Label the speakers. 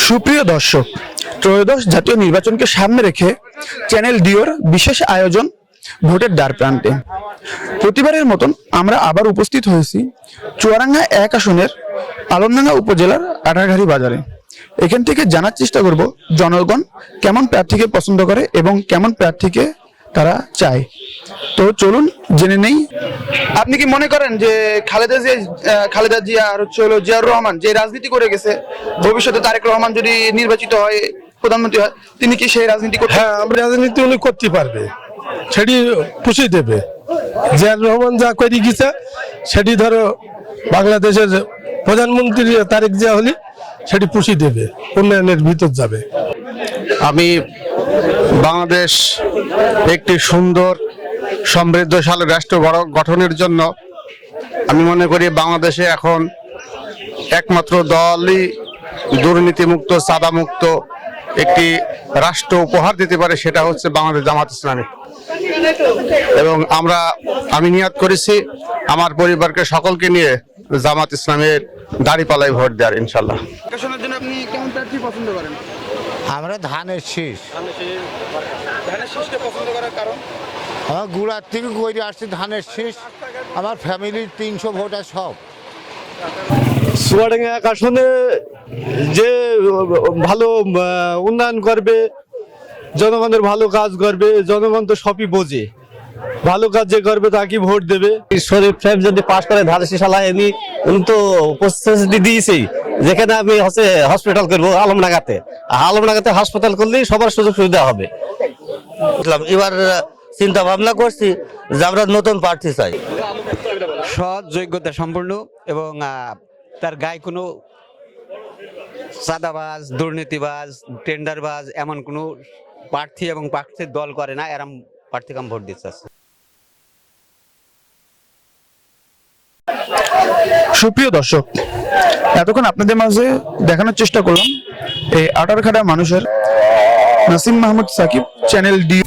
Speaker 1: সুপ্রিয় দর্শক, ত্রয়োদশ জাতীয় নির্বাচনকে সামনে রেখে চ্যানেল ডিওর বিশেষ আয়োজন ভোটের দ্বার প্রান্তে। প্রতিবারের মতন আমরা আবার উপস্থিত হয়েছি চুয়াডাঙ্গা 1 আসনের আলমডাঙ্গা উপজেলার আটারঘাড়ি বাজারে। এখান থেকে জানার চেষ্টা করব জনগণ কেমন প্রার্থীকে পছন্দ করে এবং কেমন প্রার্থীকে তারা চায়। তো চলুন জেনে নেই। আপনি কি মনে করেন যে খালেদা জিয়া আর জিয়াউর রহমান যে রাজনীতি করে গেছে, ভবিষ্যতে তারেক রহমান যদি নির্বাচিত হয়, প্রধানমন্ত্রী হয়, তিনি কি সেই রাজনীতি করতে?
Speaker 2: হ্যাঁ, রাজনীতি উনি করতে পারবে, সেটি পুষি দেবে। জিয়াউর রহমান যা করে গেছে সেটি ধরো বাংলাদেশের প্রধানমন্ত্রী তারেক জিয়া হলে সেটি পুষি দেবে, উন্নয়নের ভিতর যাবে।
Speaker 3: আমি বাংলাদেশ একটি সুন্দর সমৃদ্ধশালী রাষ্ট্র গঠনের জন্য আমি মনে করি বাংলাদেশে এখন একমাত্র দলই দুর্নীতিমুক্ত, চাঁদামুক্ত একটি রাষ্ট্র উপহার দিতে পারে, সেটা হচ্ছে বাংলাদেশ জামাত ইসলামী। এবং আমি নিয়াত করেছি আমার পরিবারকে সকলকে নিয়ে জামাত ইসলামের দাঁড়িপাল্লায় ভোট দেওয়ার ইনশাল্লাহ।
Speaker 1: আপনি কেমন প্রার্থী পছন্দ করেন?
Speaker 4: আমরা ধানের শীষ।
Speaker 1: ধানের শীষকে পছন্দ করার কারণ?
Speaker 4: আমার গুড়ার থেকে করে আসছি ধানের শীষ। আমার ফ্যামিলির 300 ভোটার সব।
Speaker 5: চুয়াডাঙ্গা 1 আসনে যে ভালো উন্নয়ন করবে, জনগণের ভালো কাজ করবে, জনগণ তো সবই বোঝে, ভালো কাজ যে করবে তাকে ভোট দেবে।
Speaker 6: শরীফ সাহেব যদি পাশ করে ধানের শীষ উনি তো প্রতিশ্রুতি দিয়েছেই, যেখানে আমি হসপিটাল করবো আলমডাঙ্গাতে হাসপাতাল করলেই সবার সুযোগ সুবিধা হবে। এবার চিন্তা ভাবনা করছি যে আমরা নতুন প্রার্থী চাই,
Speaker 7: সৎ, যোগ্যতা সম্পন্ন এবং তার গায়ে কোনো চাঁদাবাজ, দুর্নীতিবাজ, টেন্ডারবাজ এমন কোনো প্রার্থী এবং প্রার্থীর দল করে না, এরম প্রার্থীকে আমি ভোট দিতে চাচ্ছি।
Speaker 1: সুপ্রিয় দর্শক, এতক্ষণ আপনাদের মাঝে দেখানোর চেষ্টা করলাম এই আটারঘাটা মানুষের নাসিম মাহমুদ সাকিব, চ্যানেল ডি।